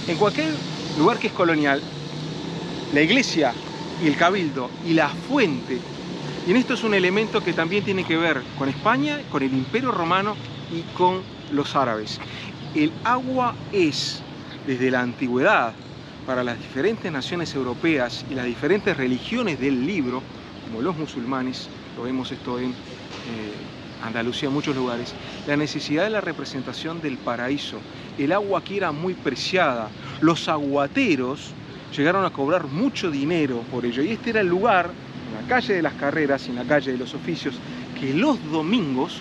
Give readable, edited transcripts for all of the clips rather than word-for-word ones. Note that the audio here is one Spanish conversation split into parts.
En cualquier lugar que es colonial, la iglesia y el cabildo y la fuente, y en esto es un elemento que también tiene que ver con España, con el Imperio Romano y con los árabes. El agua es, desde la antigüedad, para las diferentes naciones europeas y las diferentes religiones del libro, como los musulmanes, lo vemos esto en Andalucía, en muchos lugares, la necesidad de la representación del paraíso. El agua aquí era muy preciada. Los aguateros llegaron a cobrar mucho dinero por ello. Y este era el lugar, en la calle de las Carreras, en la calle de los Oficios, que los domingos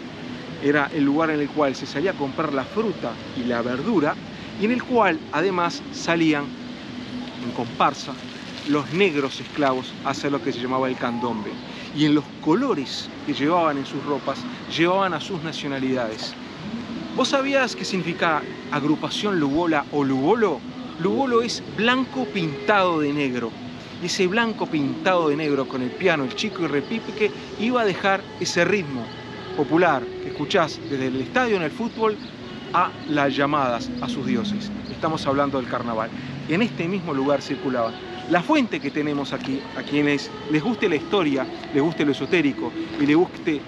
era el lugar en el cual se salía a comprar la fruta y la verdura, y en el cual además salían en comparsa los negros esclavos a hacer lo que se llamaba el candombe. Y en los colores que llevaban en sus ropas, llevaban a sus nacionalidades. ¿Vos sabías qué significa agrupación Lugola o Lugolo? Lugolo es blanco pintado de negro. Y ese blanco pintado de negro con el piano, el chico y repique, iba a dejar ese ritmo popular que escuchás desde el estadio en el fútbol a las llamadas a sus dioses. Estamos hablando del carnaval. En este mismo lugar circulaban. La fuente que tenemos aquí, a quienes les guste la historia, les guste lo esotérico y les guste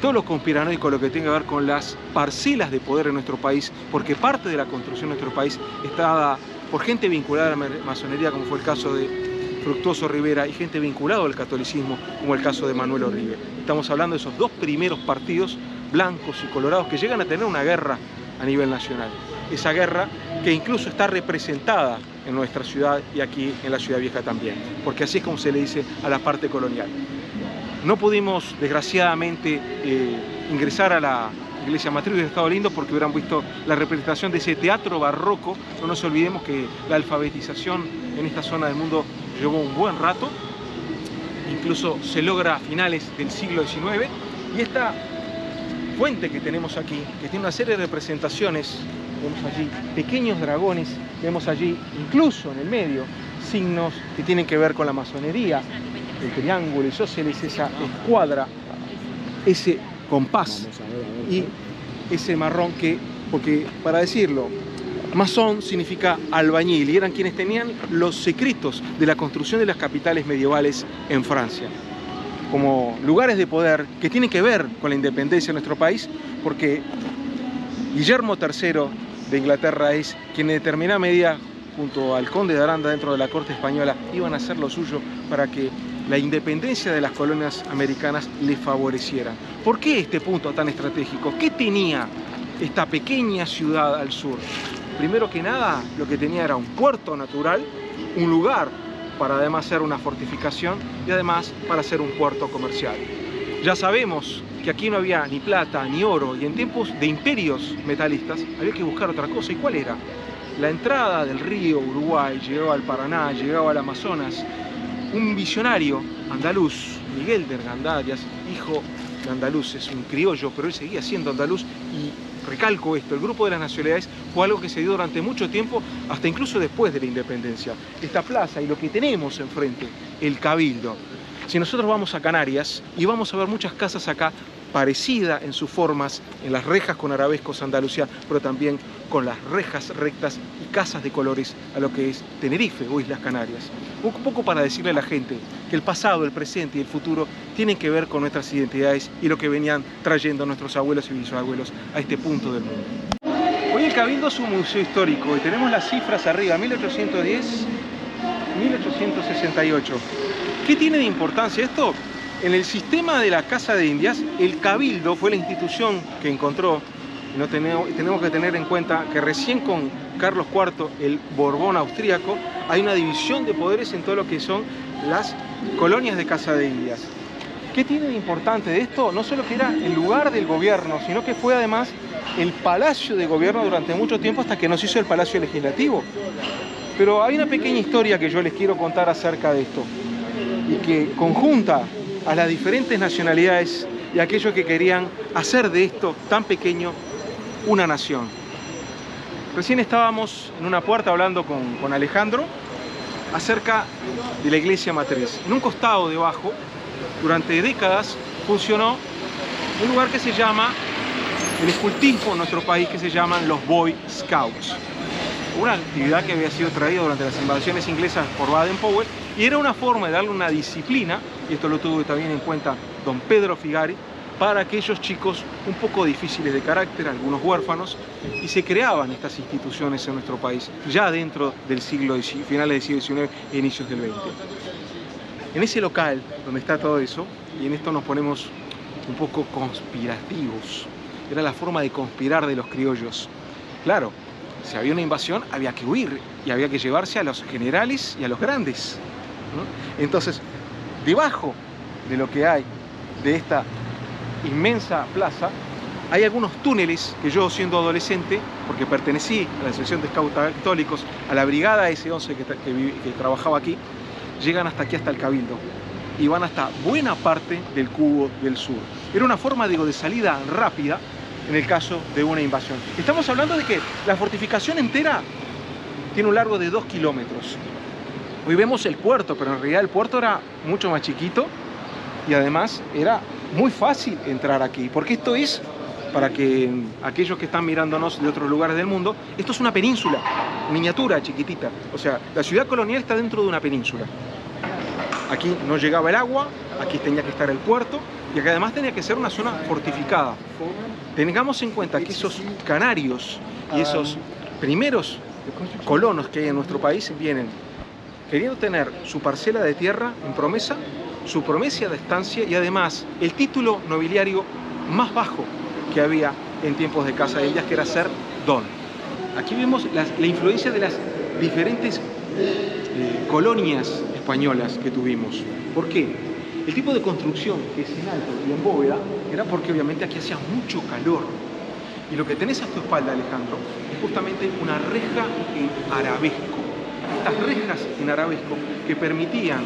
todo lo conspiranoico, lo que tenga que ver con las parcelas de poder en nuestro país, porque parte de la construcción de nuestro país está dada por gente vinculada a la masonería, como fue el caso de Fructuoso Rivera, y gente vinculada al catolicismo, como el caso de Manuel Oribe. Estamos hablando de esos dos primeros partidos, blancos y colorados, que llegan a tener una guerra a nivel nacional. Esa guerra que incluso está representada en nuestra ciudad y aquí en la Ciudad Vieja también, porque así es como se le dice a la parte colonial. No pudimos, desgraciadamente, ingresar a la iglesia matriz de Estado Lindo porque hubieran visto la representación de ese teatro barroco. No nos olvidemos que la alfabetización en esta zona del mundo llevó un buen rato, incluso se logra a finales del siglo XIX, y esta fuente que tenemos aquí, que tiene una serie de representaciones, vemos allí pequeños dragones, vemos allí incluso en el medio signos que tienen que ver con la masonería, el triángulo isósceles, esa escuadra, ese compás y ese marrón que, porque para decirlo, masón significa albañil, y eran quienes tenían los secretos de la construcción de las capitales medievales en Francia, como lugares de poder que tienen que ver con la independencia de nuestro país, porque Guillermo III de Inglaterra es quien en determinada medida, junto al conde de Aranda dentro de la corte española, iban a hacer lo suyo para que la independencia de las colonias americanas le favoreciera. ¿Por qué este punto tan estratégico? ¿Qué tenía esta pequeña ciudad al sur? Primero que nada, lo que tenía era un puerto natural, un lugar para además hacer una fortificación y además para hacer un puerto comercial. Ya sabemos que aquí no había ni plata ni oro, y en tiempos de imperios metalistas había que buscar otra cosa. ¿Y cuál era? La entrada del río Uruguay llegaba al Paraná, llegaba al Amazonas. Un visionario andaluz, Miguel de Ergandarias, hijo de andaluces, un criollo, pero él seguía siendo andaluz, y recalco esto, el grupo de las nacionalidades fue algo que se dio durante mucho tiempo, hasta incluso después de la independencia. Esta plaza y lo que tenemos enfrente, el Cabildo. Si nosotros vamos a Canarias y vamos a ver muchas casas acá, parecida en sus formas, en las rejas con arabescos Andalucía, pero también con las rejas rectas y casas de colores a lo que es Tenerife o Islas Canarias. Un poco para decirle a la gente que el pasado, el presente y el futuro tienen que ver con nuestras identidades y lo que venían trayendo nuestros abuelos y bisabuelos a este punto del mundo. Hoy el Cabildo es un museo histórico y tenemos las cifras arriba, 1810, 1868. ¿Qué tiene de importancia esto? En el sistema de la Casa de Indias, el Cabildo fue la institución que encontró, y tenemos que tener en cuenta que recién con Carlos IV, el Borbón austríaco, hay una división de poderes en todo lo que son las colonias de Casa de Indias. ¿Qué tiene de importante de esto? No solo que era el lugar del gobierno, sino que fue además el palacio de gobierno durante mucho tiempo, hasta que nos hizo el palacio legislativo. Pero hay una pequeña historia que yo les quiero contar acerca de esto, y que conjunta a las diferentes nacionalidades y a aquellos que querían hacer de esto tan pequeño una nación. Recién estábamos en una puerta hablando con Alejandro acerca de la iglesia matriz. En un costado debajo, durante décadas, funcionó un lugar que se llama, el escultismo en nuestro país, que se llaman los Boy Scouts, una actividad que había sido traída durante las invasiones inglesas por Baden-Powell, y era una forma de darle una disciplina, y esto lo tuvo también en cuenta don Pedro Figari, para aquellos chicos un poco difíciles de carácter, algunos huérfanos, y se creaban estas instituciones en nuestro país, ya dentro del finales del siglo XIX e inicios del XX. En ese local donde está todo eso, y en esto nos ponemos un poco conspirativos, era la forma de conspirar de los criollos. Claro, si había una invasión había que huir y había que llevarse a los generales y a los grandes, ¿no? Entonces, debajo de lo que hay de esta inmensa plaza, hay algunos túneles que yo, siendo adolescente, porque pertenecí a la Asociación de Scouts Católicos, a la brigada S11 que trabajaba aquí, llegan hasta aquí, hasta el Cabildo, y van hasta buena parte del Cubo del Sur. Era una forma, digo, de salida rápida en el caso de una invasión. Estamos hablando de que la fortificación entera tiene un largo de 2 kilómetros. Hoy vemos el puerto, pero en realidad el puerto era mucho más chiquito y además era muy fácil entrar aquí, porque esto es, para que aquellos que están mirándonos de otros lugares del mundo, esto es una península, miniatura, chiquitita. O sea, la ciudad colonial está dentro de una península. Aquí no llegaba el agua, aquí tenía que estar el puerto, y acá además tenía que ser una zona fortificada. Tengamos en cuenta que esos canarios y esos primeros colonos que hay en nuestro país vienen queriendo tener su parcela de tierra en promesa, su promesa de estancia y además el título nobiliario más bajo que había en tiempos de Casa de Indias, que era ser don. Aquí vemos la influencia de las diferentes colonias españolas que tuvimos. ¿Por qué? El tipo de construcción que es en alto y en bóveda era porque obviamente aquí hacía mucho calor. Y lo que tenés a tu espalda, Alejandro, es justamente una reja en arabesco. Estas rejas en arabesco que permitían,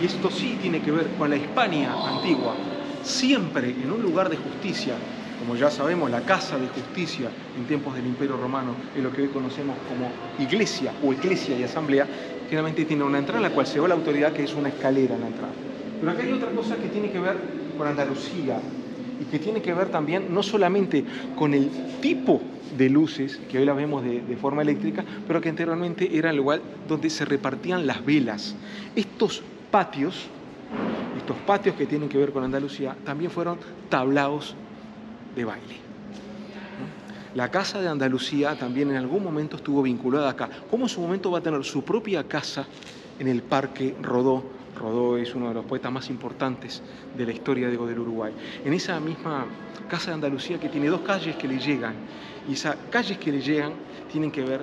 y esto sí tiene que ver con la Hispania antigua, siempre en un lugar de justicia, como ya sabemos, la casa de justicia en tiempos del Imperio Romano, en lo que hoy conocemos como iglesia o eclesia y asamblea, finalmente tiene una entrada en la cual se va la autoridad, que es una escalera en la entrada. Pero acá hay otra cosa que tiene que ver con Andalucía y que tiene que ver también no solamente con el tipo de luces, que hoy las vemos de forma eléctrica, pero que anteriormente era el lugar donde se repartían las velas. Estos patios que tienen que ver con Andalucía, también fueron tablaos de baile. La Casa de Andalucía también en algún momento estuvo vinculada acá. ¿Cómo en su momento va a tener su propia casa en el Parque Rodó? Rodó es uno de los poetas más importantes de la historia del Uruguay. En esa misma Casa de Andalucía, que tiene 2 calles que le llegan, y esas calles que le llegan tienen que ver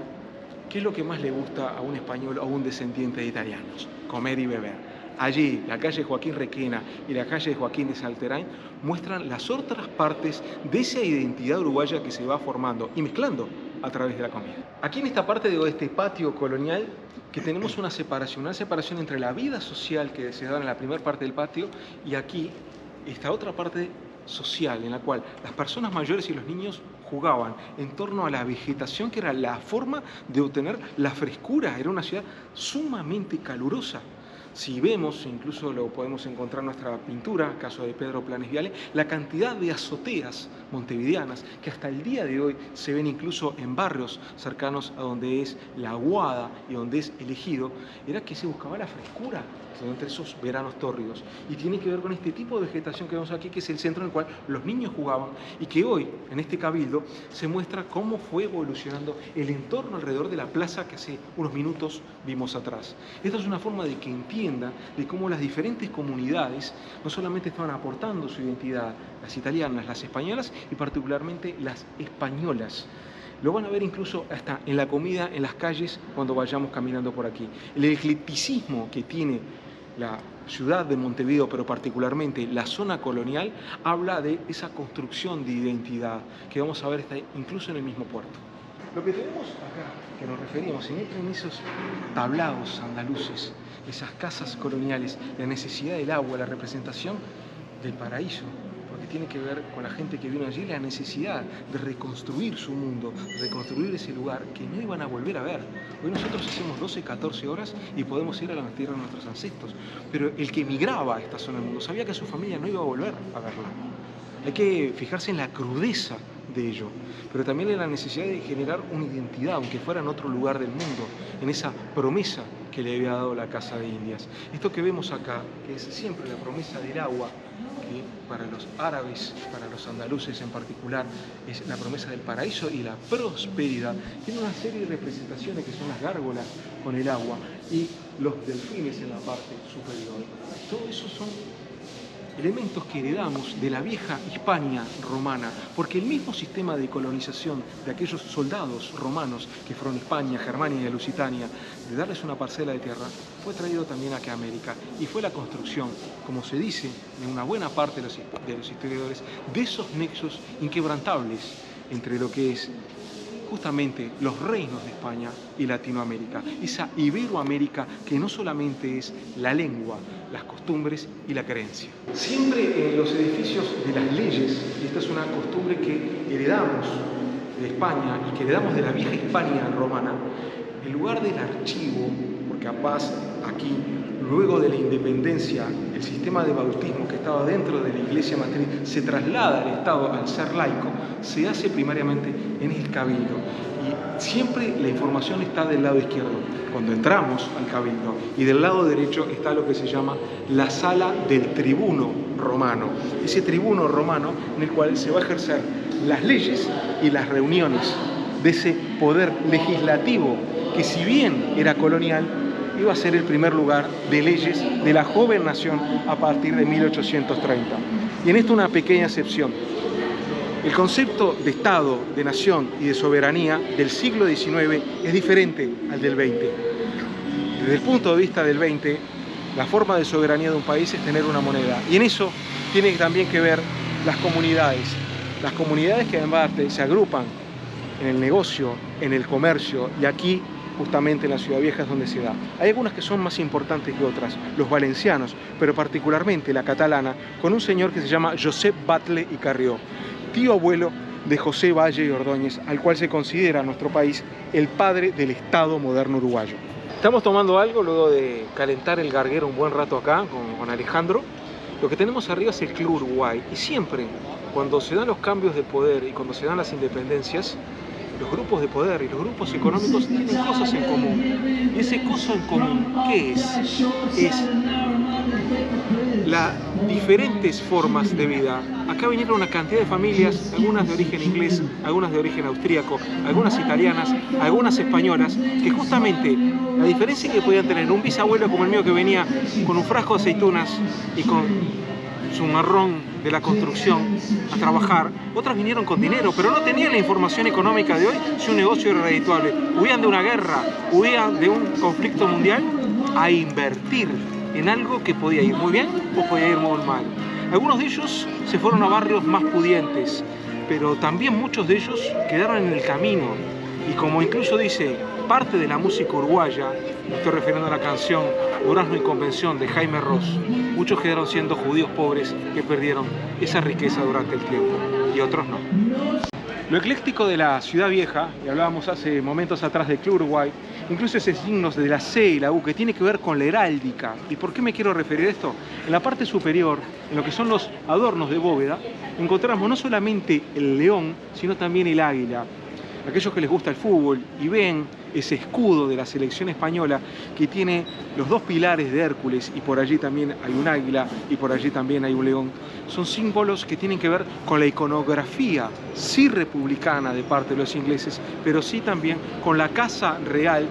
qué es lo que más le gusta a un español o a un descendiente de italianos: comer y beber. Allí, la calle Joaquín Requena y la calle Joaquín de Salterain muestran las otras partes de esa identidad uruguaya que se va formando y mezclando a través de la comida. Aquí en esta parte de este patio colonial, que tenemos una separación entre la vida social que se da en la primera parte del patio y aquí esta otra parte social en la cual las personas mayores y los niños jugaban en torno a la vegetación, que era la forma de obtener la frescura. Era una ciudad sumamente calurosa. Si vemos, incluso lo podemos encontrar en nuestra pintura, caso de Pedro Planes Viale, la cantidad de azoteas montevideanas que hasta el día de hoy se ven incluso en barrios cercanos a donde es La Aguada y donde es El Ejido, era que se buscaba la frescura entre esos veranos tórridos. Y tiene que ver con este tipo de vegetación que vemos aquí, que es el centro en el cual los niños jugaban y que hoy, en este cabildo, se muestra cómo fue evolucionando el entorno alrededor de la plaza que hace unos minutos vimos atrás. Esta es una forma de que entiendan de cómo las diferentes comunidades no solamente estaban aportando su identidad, las italianas, las españolas y particularmente las españolas. Lo van a ver incluso hasta en la comida, en las calles, cuando vayamos caminando por aquí. El eclecticismo que tiene la ciudad de Montevideo, pero particularmente la zona colonial, habla de esa construcción de identidad que vamos a ver incluso en el mismo puerto. Lo que tenemos acá, que nos referimos en esos tablados andaluces, esas casas coloniales, la necesidad del agua, la representación del paraíso, porque tiene que ver con la gente que vino allí, la necesidad de reconstruir su mundo, reconstruir ese lugar que no iban a volver a ver. Hoy nosotros hacemos 12, 14 horas y podemos ir a la tierra de nuestros ancestros, pero el que emigraba a esta zona del mundo sabía que su familia no iba a volver a verla. Hay que fijarse en la crudeza de ello, pero también en la necesidad de generar una identidad, aunque fuera en otro lugar del mundo, en esa promesa que le había dado la Casa de Indias. Esto que vemos acá, que es siempre la promesa del agua, que para los árabes, para los andaluces en particular, es la promesa del paraíso y la prosperidad. Tiene una serie de representaciones que son las gárgolas con el agua y los delfines en la parte superior. Todo eso son elementos que heredamos de la vieja Hispania romana, porque el mismo sistema de colonización de aquellos soldados romanos que fueron Hispania, Germania y Lusitania, de darles una parcela de tierra, fue traído también acá a América y fue la construcción, como se dice en una buena parte de los historiadores, de esos nexos inquebrantables entre lo que es justamente los reinos de España y Latinoamérica, esa Iberoamérica que no solamente es la lengua, las costumbres y la creencia. Siempre en los edificios de las leyes, y esta es una costumbre que heredamos de España y que heredamos de la vieja Hispania romana, en lugar del archivo, porque capaz aquí, luego de la independencia, el sistema de bautismo que estaba dentro de la iglesia matriz se traslada al Estado al ser laico, se hace primariamente en el cabildo. Y siempre la información está del lado izquierdo, cuando entramos al cabildo, y del lado derecho está lo que se llama la sala del tribuno romano. Ese tribuno romano en el cual se va a ejercer las leyes y las reuniones de ese poder legislativo que, si bien era colonial, iba a ser el primer lugar de leyes de la joven nación a partir de 1830. Y en esto una pequeña excepción. El concepto de Estado, de nación y de soberanía del siglo XIX es diferente al del XX. Desde el punto de vista del XX, la forma de soberanía de un país es tener una moneda. Y en eso tiene también que ver las comunidades. Las comunidades que además se agrupan en el negocio, en el comercio, y aquí justamente en la Ciudad Vieja es donde se da. Hay algunas que son más importantes que otras, los valencianos, pero particularmente la catalana, con un señor que se llama Josep Batlle y Carrió, tío abuelo de José Valle y Ordóñez, al cual se considera en nuestro país el padre del Estado moderno uruguayo. Estamos tomando algo luego de calentar el garguero un buen rato acá con Alejandro. Lo que tenemos arriba es el Club Uruguay, y siempre cuando se dan los cambios de poder y cuando se dan las independencias, los grupos de poder y los grupos económicos tienen cosas en común. ¿Y ese cosa en común qué es? Es las diferentes formas de vida. Acá vinieron una cantidad de familias, algunas de origen inglés, algunas de origen austríaco, algunas italianas, algunas españolas, que justamente la diferencia que podían tener un bisabuelo como el mío que venía con un frasco de aceitunas y con su marrón de la construcción a trabajar, otras vinieron con dinero, pero no tenían la información económica de hoy si un negocio era redituable. Huían de una guerra, huían de un conflicto mundial a invertir en algo que podía ir muy bien o podía ir muy mal. Algunos de ellos se fueron a barrios más pudientes, pero también muchos de ellos quedaron en el camino. Y como incluso dice parte de la música uruguaya, me estoy refiriendo a la canción Durazno y Convención de Jaime Ross, muchos quedaron siendo judíos pobres que perdieron esa riqueza durante el tiempo, y otros no. Lo ecléctico de la Ciudad Vieja, y hablábamos hace momentos atrás del Club Uruguay, incluso esos signos de la C y la U, que tiene que ver con la heráldica. ¿Y por qué me quiero referir a esto? En la parte superior, en lo que son los adornos de bóveda, encontramos no solamente el león, sino también el águila. Aquellos que les gusta el fútbol y ven ese escudo de la selección española que tiene los dos pilares de Hércules, y por allí también hay un águila y por allí también hay un león, son símbolos que tienen que ver con la iconografía, sí republicana de parte de los ingleses, pero sí también con la casa real.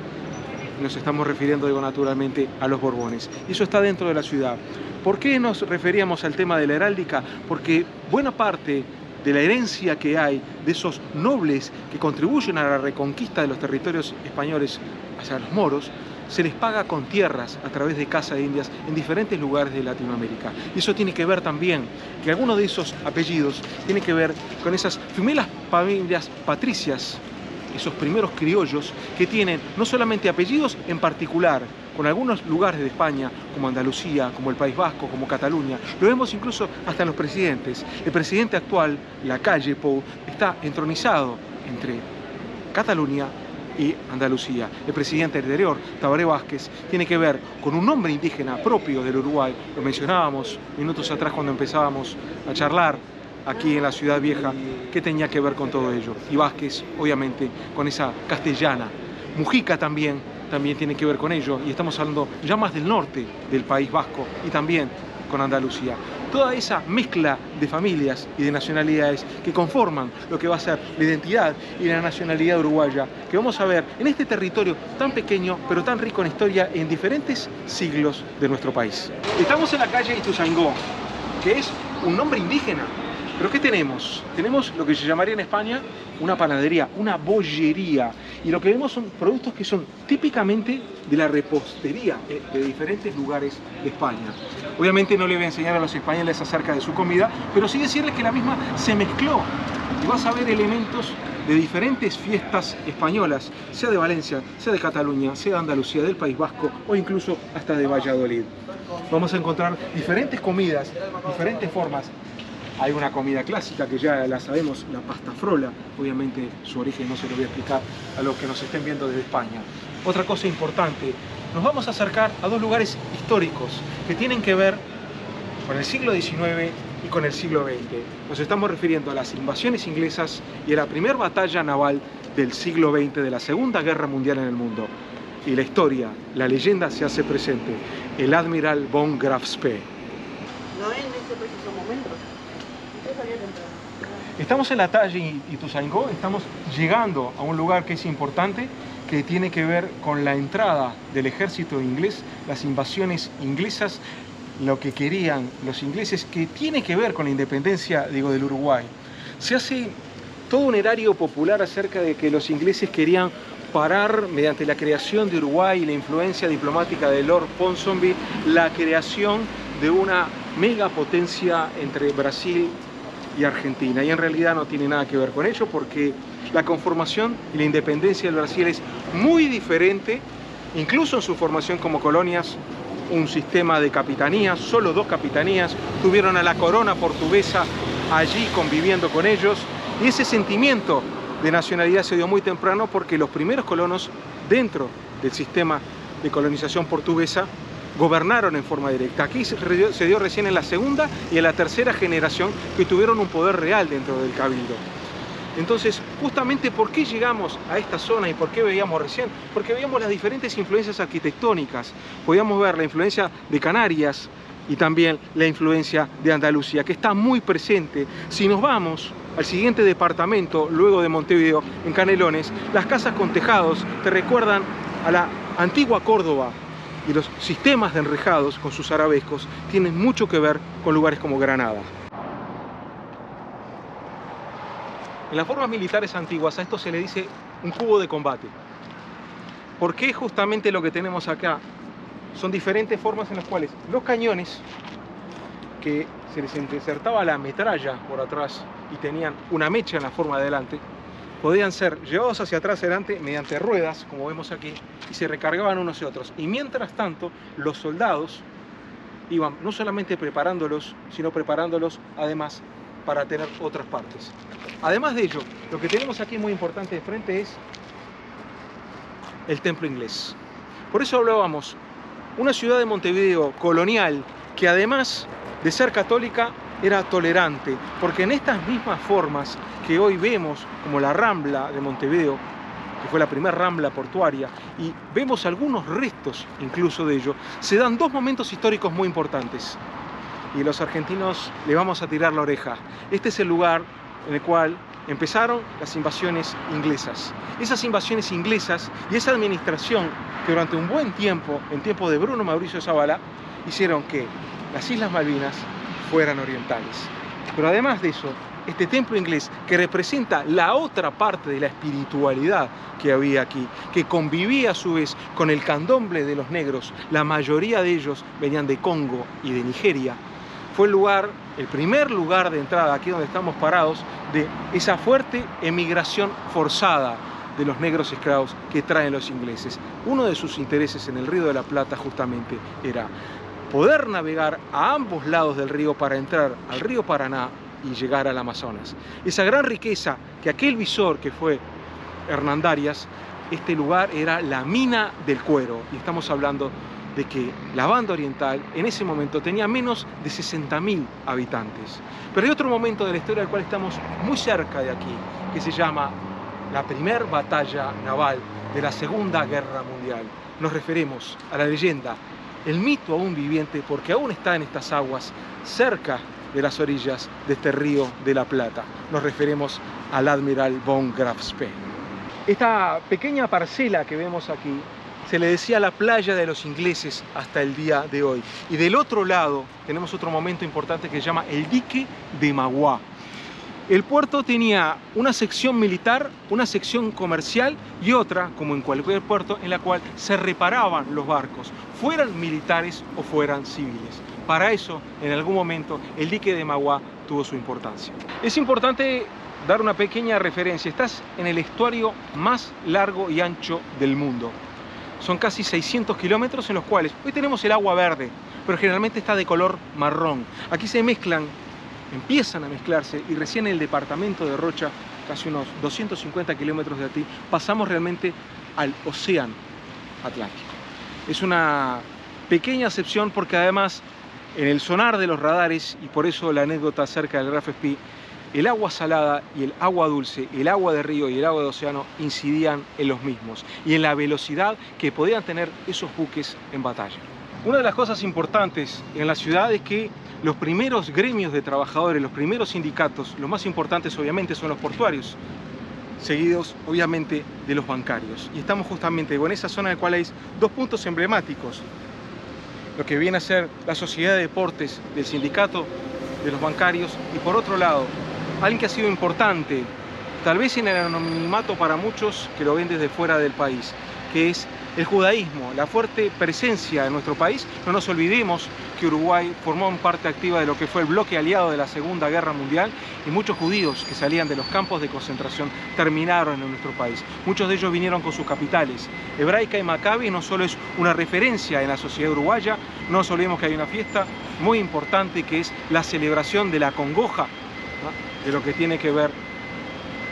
Nos estamos refiriendo, digo, naturalmente a los Borbones. Y eso está dentro de la ciudad. ¿Por qué nos referíamos al tema de la heráldica? Porque buena parte de la herencia que hay de esos nobles que contribuyen a la reconquista de los territorios españoles hacia los moros, se les paga con tierras a través de Casa de Indias en diferentes lugares de Latinoamérica. Y eso tiene que ver también, que algunos de esos apellidos tienen que ver con esas primeras familias patricias, esos primeros criollos que tienen no solamente apellidos en particular, con algunos lugares de España, como Andalucía, como el País Vasco, como Cataluña. Lo vemos incluso hasta en los presidentes. El presidente actual, Lacalle Pou, está entronizado entre Cataluña y Andalucía. El presidente anterior, Tabaré Vázquez, tiene que ver con un nombre indígena propio del Uruguay. Lo mencionábamos minutos atrás cuando empezábamos a charlar aquí en la Ciudad Vieja que tenía que ver con todo ello. Y Vázquez, obviamente, con esa castellana. Mujica también tiene que ver con ello, y estamos hablando ya más del norte del País Vasco y también con Andalucía. Toda esa mezcla de familias y de nacionalidades que conforman lo que va a ser la identidad y la nacionalidad uruguaya, que vamos a ver en este territorio tan pequeño pero tan rico en historia en diferentes siglos de nuestro país. Estamos en la calle Ituzaingó, que es un nombre indígena. ¿Pero qué tenemos? Tenemos lo que se llamaría en España una panadería, una bollería. Y lo que vemos son productos que son típicamente de la repostería de diferentes lugares de España. Obviamente no le voy a enseñar a los españoles acerca de su comida, pero sí decirles que la misma se mezcló. Y vas a ver elementos de diferentes fiestas españolas, sea de Valencia, sea de Cataluña, sea de Andalucía, del País Vasco o incluso hasta de Valladolid. Vamos a encontrar diferentes comidas, diferentes formas. Hay una comida clásica que ya la sabemos, la pasta frola. Obviamente su origen no se lo voy a explicar a los que nos estén viendo desde España. Otra cosa importante, nos vamos a acercar a dos lugares históricos que tienen que ver con el siglo XIX y con el siglo XX. Nos estamos refiriendo a las invasiones inglesas y a la primera batalla naval del siglo XX, de la Segunda Guerra Mundial en el mundo. Y la historia, la leyenda se hace presente. El Admiral von Graf Spee. No en este preciso momento. Estamos en la calle Ituzaingó, estamos llegando a un lugar que es importante, que tiene que ver con la entrada del ejército inglés, las invasiones inglesas, lo que querían los ingleses, que tiene que ver con la independencia, digo, del Uruguay. Se hace todo un erario popular acerca de que los ingleses querían parar, mediante la creación de Uruguay y la influencia diplomática de Lord Ponsonby, la creación de una megapotencia entre Brasil y Argentina, y en realidad no tiene nada que ver con ello, porque la conformación y la independencia del Brasil es muy diferente, incluso en su formación como colonias, un sistema de capitanías, solo 2 capitanías, tuvieron a la corona portuguesa allí conviviendo con ellos, y ese sentimiento de nacionalidad se dio muy temprano porque los primeros colonos dentro del sistema de colonización portuguesa gobernaron en forma directa. Aquí se dio recién en la segunda y en la tercera generación que tuvieron un poder real dentro del cabildo. Entonces, justamente, ¿por qué llegamos a esta zona y por qué veíamos recién? Porque veíamos las diferentes influencias arquitectónicas. Podíamos ver la influencia de Canarias y también la influencia de Andalucía, que está muy presente. Si nos vamos al siguiente departamento, luego de Montevideo, en Canelones, las casas con tejados te recuerdan a la antigua Córdoba, y los sistemas de enrejados con sus arabescos tienen mucho que ver con lugares como Granada. En las formas militares antiguas a esto se le dice un cubo de combate. ¿Por qué justamente lo que tenemos acá? Son diferentes formas en las cuales los cañones, que se les insertaba la metralla por atrás y tenían una mecha en la forma de adelante, podían ser llevados hacia atrás adelante mediante ruedas, como vemos aquí, y se recargaban unos y otros. Y mientras tanto, los soldados iban no solamente preparándolos, sino preparándolos además para tener otras partes. Además de ello, lo que tenemos aquí muy importante de frente es el templo inglés. Por eso hablábamos, una ciudad de Montevideo colonial que además de ser católica era tolerante, porque en estas mismas formas que hoy vemos, como la Rambla de Montevideo, que fue la primera rambla portuaria, y vemos algunos restos incluso de ello, se dan 2 momentos históricos muy importantes. Y los argentinos le vamos a tirar la oreja. Este es el lugar en el cual empezaron las invasiones inglesas. Esas invasiones inglesas y esa administración que durante un buen tiempo, en tiempo de Bruno Mauricio Zavala, hicieron que las Islas Malvinas fueran orientales. Pero además de eso, este templo inglés, que representa la otra parte de la espiritualidad que había aquí, que convivía a su vez con el candomble de los negros, la mayoría de ellos venían de Congo y de Nigeria, fue el lugar, el primer lugar de entrada, aquí donde estamos parados, de esa fuerte emigración forzada de los negros esclavos que traen los ingleses. Uno de sus intereses en el Río de la Plata justamente era poder navegar a ambos lados del río para entrar al río Paraná y llegar al Amazonas. Esa gran riqueza que aquel visor que fue Hernandarias, este lugar era la mina del cuero, y estamos hablando de que la banda oriental en ese momento tenía menos de 60.000 habitantes. Pero hay otro momento de la historia del cual estamos muy cerca de aquí, que se llama la primera batalla naval de la Segunda Guerra Mundial. Nos referimos a la leyenda, el mito aún viviente, porque aún está en estas aguas, cerca de las orillas de este río de la Plata. Nos referimos al Admiral von Graf Spee. Esta pequeña parcela que vemos aquí se le decía la playa de los ingleses hasta el día de hoy. Y del otro lado tenemos otro momento importante que se llama el dique de Magua. El puerto tenía una sección militar, una sección comercial y otra, como en cualquier puerto, en la cual se reparaban los barcos, fueran militares o fueran civiles. Para eso, en algún momento, el dique de Magua tuvo su importancia. Es importante dar una pequeña referencia. Estás en el estuario más largo y ancho del mundo. Son casi 600 kilómetros en los cuales hoy tenemos el agua verde, pero generalmente está de color marrón. Aquí se mezclan, empiezan a mezclarse, y recién en el departamento de Rocha, casi unos 250 kilómetros de aquí, pasamos realmente al océano Atlántico. Es una pequeña excepción porque además en el sonar de los radares, y por eso la anécdota acerca del Graf Spee, el agua salada y el agua dulce, el agua de río y el agua de océano incidían en los mismos y en la velocidad que podían tener esos buques en batalla. Una de las cosas importantes en la ciudad es que los primeros gremios de trabajadores, los primeros sindicatos, los más importantes obviamente son los portuarios, seguidos obviamente de los bancarios. Y estamos justamente en esa zona en la cual hay dos puntos emblemáticos, lo que viene a ser la sociedad de deportes del sindicato de los bancarios y por otro lado, alguien que ha sido importante, tal vez en el anonimato para muchos que lo ven desde fuera del país, que es el judaísmo, la fuerte presencia en nuestro país. No nos olvidemos que Uruguay formó parte activa de lo que fue el bloque aliado de la Segunda Guerra Mundial y muchos judíos que salían de los campos de concentración terminaron en nuestro país. Muchos de ellos vinieron con sus capitales. Hebraica y Maccabi no solo es una referencia en la sociedad uruguaya, no nos olvidemos que hay una fiesta muy importante que es la celebración de la congoja, ¿no?, de lo que tiene que ver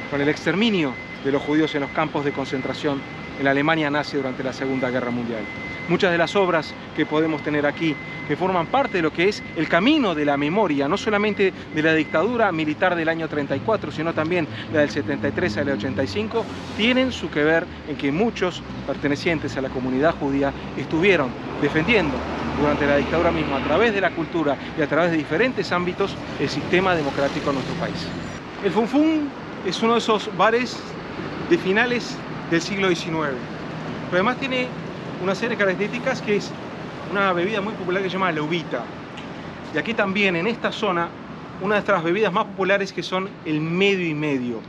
con el exterminio de los judíos en los campos de concentración en la Alemania nazi durante la Segunda Guerra Mundial. Muchas de las obras que podemos tener aquí, que forman parte de lo que es el camino de la memoria, no solamente de la dictadura militar del año 34, sino también la del 73 al 85, tienen su que ver en que muchos pertenecientes a la comunidad judía estuvieron defendiendo durante la dictadura misma, a través de la cultura y a través de diferentes ámbitos, el sistema democrático en nuestro país. El Fun Fun es uno de esos bares de finales del siglo XIX, pero además tiene una serie de características, que es una bebida muy popular que se llama la uvita. Y aquí también en esta zona, una de estas bebidas más populares, que son el medio y medio,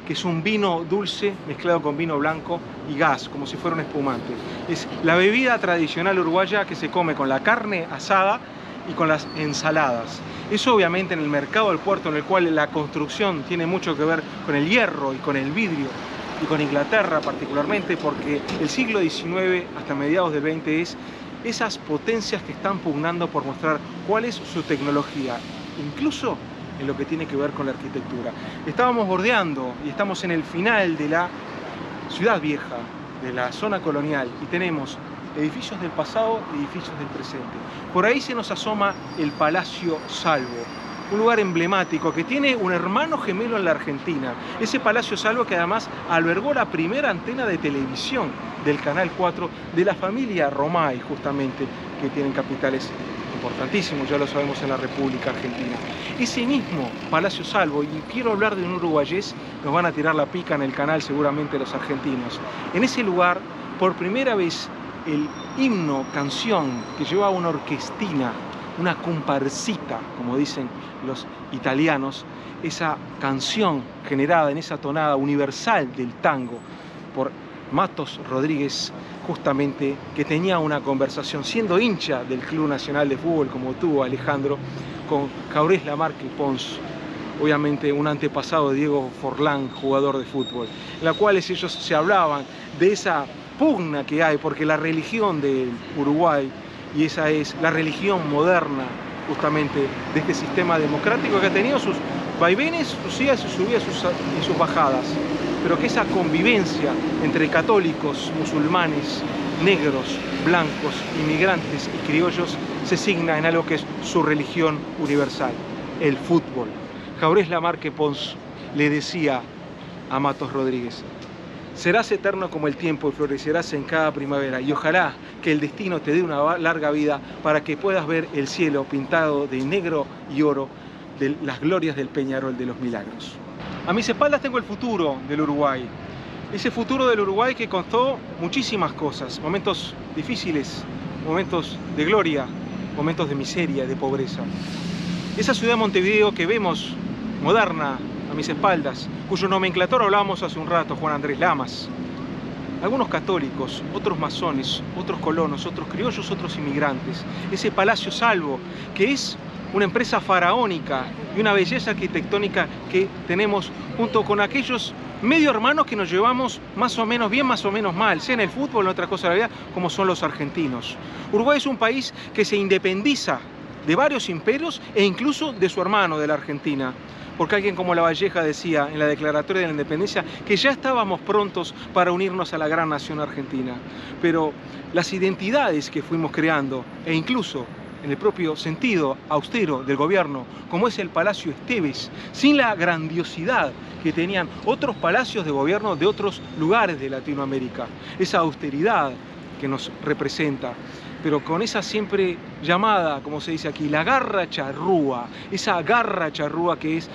que es un vino dulce mezclado con vino blanco y gas, como si fuera un espumante. Es la bebida tradicional uruguaya que se come con la carne asada y con las ensaladas. Eso obviamente en el mercado del puerto, en el cual la construcción tiene mucho que ver con el hierro y con el vidrio, y con Inglaterra particularmente, porque el siglo XIX hasta mediados del XX es esas potencias que están pugnando por mostrar cuál es su tecnología, incluso en lo que tiene que ver con la arquitectura. Estábamos bordeando y estamos en el final de la ciudad vieja, de la zona colonial, y tenemos edificios del pasado y edificios del presente. Por ahí se nos asoma el Palacio Salvo, un lugar emblemático que tiene un hermano gemelo en la Argentina. Ese Palacio Salvo que además albergó la primera antena de televisión del Canal 4 de la familia Romay, justamente, que tienen capitales importantísimos, ya lo sabemos, en la República Argentina. Ese mismo Palacio Salvo, y quiero hablar de un uruguayés, nos van a tirar la pica en el canal seguramente los argentinos. En ese lugar, por primera vez, el himno, canción que llevaba una orquestina, una comparsita, como dicen los italianos, esa canción generada en esa tonada universal del tango por Matos Rodríguez, justamente, que tenía una conversación, siendo hincha del Club Nacional de Fútbol, como tuvo Alejandro, con Jaurés Lamarque Pons, obviamente un antepasado de Diego Forlán, jugador de fútbol, en la cual ellos se hablaban de esa pugna que hay, porque la religión del Uruguay, y esa es la religión moderna justamente de este sistema democrático, que ha tenido sus vaivenes, sus idas, sus subidas y sus bajadas, pero que esa convivencia entre católicos, musulmanes negros, blancos, inmigrantes y criollos, se signa en algo que es su religión universal, el fútbol. Jaurés Lamarque Pons le decía a Matos Rodríguez: serás eterno como el tiempo y florecerás en cada primavera, y ojalá que el destino te dé una larga vida para que puedas ver el cielo pintado de negro y oro de las glorias del Peñarol de los Milagros. A mis espaldas tengo el futuro del Uruguay. Ese futuro del Uruguay que contó muchísimas cosas, momentos difíciles, momentos de gloria, momentos de miseria, de pobreza. Esa ciudad de Montevideo que vemos, moderna, a mis espaldas, cuyo nomenclator hablábamos hace un rato, Juan Andrés Lamas. Algunos católicos, otros masones, otros colonos, otros criollos, otros inmigrantes. Ese Palacio Salvo, que es una empresa faraónica y una belleza arquitectónica que tenemos junto con aquellos medio hermanos que nos llevamos más o menos bien, más o menos mal, sea en el fútbol o en otra cosa de la vida, como son los argentinos. Uruguay es un país que se independiza de varios imperios e incluso de su hermano, de la Argentina. Porque alguien como Lavalleja decía en la Declaratoria de la Independencia que ya estábamos prontos para unirnos a la gran nación argentina. Pero las identidades que fuimos creando, e incluso en el propio sentido austero del gobierno, como es el Palacio Esteves, sin la grandiosidad que tenían otros palacios de gobierno de otros lugares de Latinoamérica, esa austeridad que nos representa, pero con esa siempre llamada, como se dice aquí, la garra charrúa, esa garra charrúa que es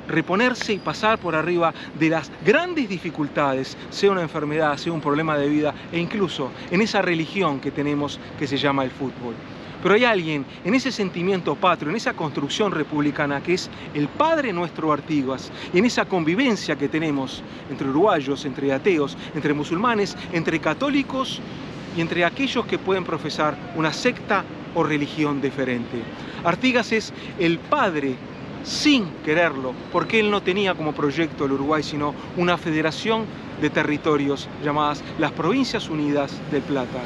reponerse y pasar por arriba de las grandes dificultades, sea una enfermedad, sea un problema de vida, e incluso en esa religión que tenemos que se llama el fútbol. Pero hay alguien en ese sentimiento patrio, en esa construcción republicana que es el Padre Nuestro Artigas, y en esa convivencia que tenemos entre uruguayos, entre ateos, entre musulmanes, entre católicos y entre aquellos que pueden profesar una secta o religión diferente. Artigas es el padre sin quererlo, porque él no tenía como proyecto el Uruguay, sino una federación de territorios llamadas las Provincias Unidas del Plata.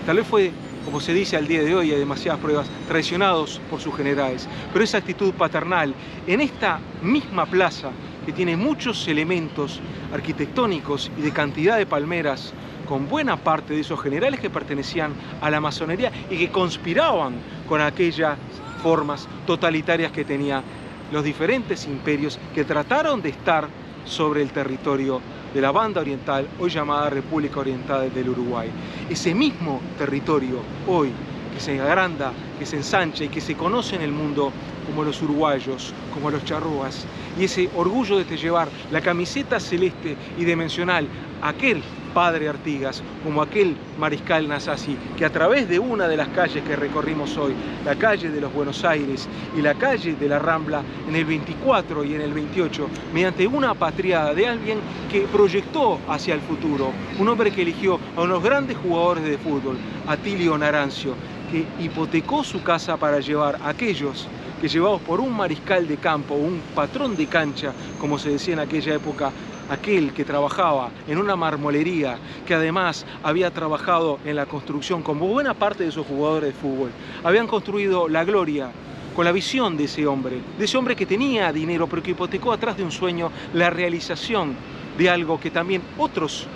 Tal vez fue, como se dice al día de hoy, hay demasiadas pruebas, traicionados por sus generales, pero esa actitud paternal en esta misma plaza que tiene muchos elementos arquitectónicos y de cantidad de palmeras, con buena parte de esos generales que pertenecían a la masonería y que conspiraban con aquellas formas totalitarias que tenían los diferentes imperios que trataron de estar sobre el territorio de la banda oriental, hoy llamada República Oriental del Uruguay. Ese mismo territorio hoy que se agranda, que se ensancha y que se conoce en el mundo como los uruguayos, como los charrúas, y ese orgullo de llevar la camiseta celeste y dimensional, aquel padre Artigas, como aquel mariscal Nasasi, que a través de una de las calles que recorrimos hoy, la calle de los Buenos Aires y la calle de la Rambla, en el 24 y en el 28, mediante una patriada de alguien que proyectó hacia el futuro, un hombre que eligió a unos grandes jugadores de fútbol, Atilio Narancio, que hipotecó su casa para llevar a aquellos que llevados por un mariscal de campo, un patrón de cancha, como se decía en aquella época, aquel que trabajaba en una marmolería, que además había trabajado en la construcción como buena parte de esos jugadores de fútbol, habían construido la gloria con la visión de ese hombre que tenía dinero, pero que hipotecó atrás de un sueño la realización de algo que también otros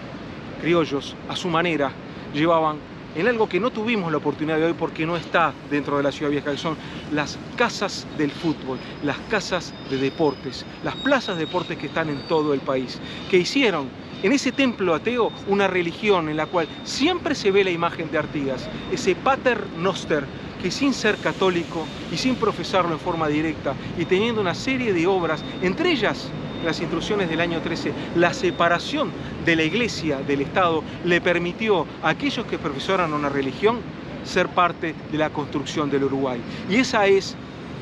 criollos, a su manera, llevaban en algo que no tuvimos la oportunidad de hoy porque no está dentro de la Ciudad Vieja, que son las casas del fútbol, las casas de deportes, las plazas de deportes que están en todo el país, que hicieron en ese templo ateo una religión en la cual siempre se ve la imagen de Artigas, ese pater noster, que sin ser católico y sin profesarlo en forma directa y teniendo una serie de obras, entre ellas las instrucciones del año 13, la separación de la Iglesia del Estado le permitió a aquellos que profesaran una religión ser parte de la construcción del Uruguay. Y esa es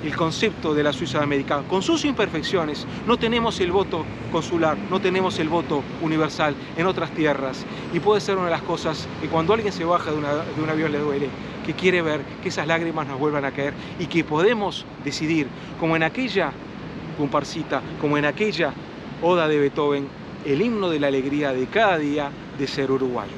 el concepto de la Suiza de América. Con sus imperfecciones no tenemos el voto consular, no tenemos el voto universal en otras tierras. Y puede ser una de las cosas que cuando alguien se baja de un avión le duele, que quiere ver que esas lágrimas nos vuelvan a caer y que podemos decidir, como en aquella comparsita, como en aquella oda de Beethoven, el himno de la alegría de cada día de ser uruguayo.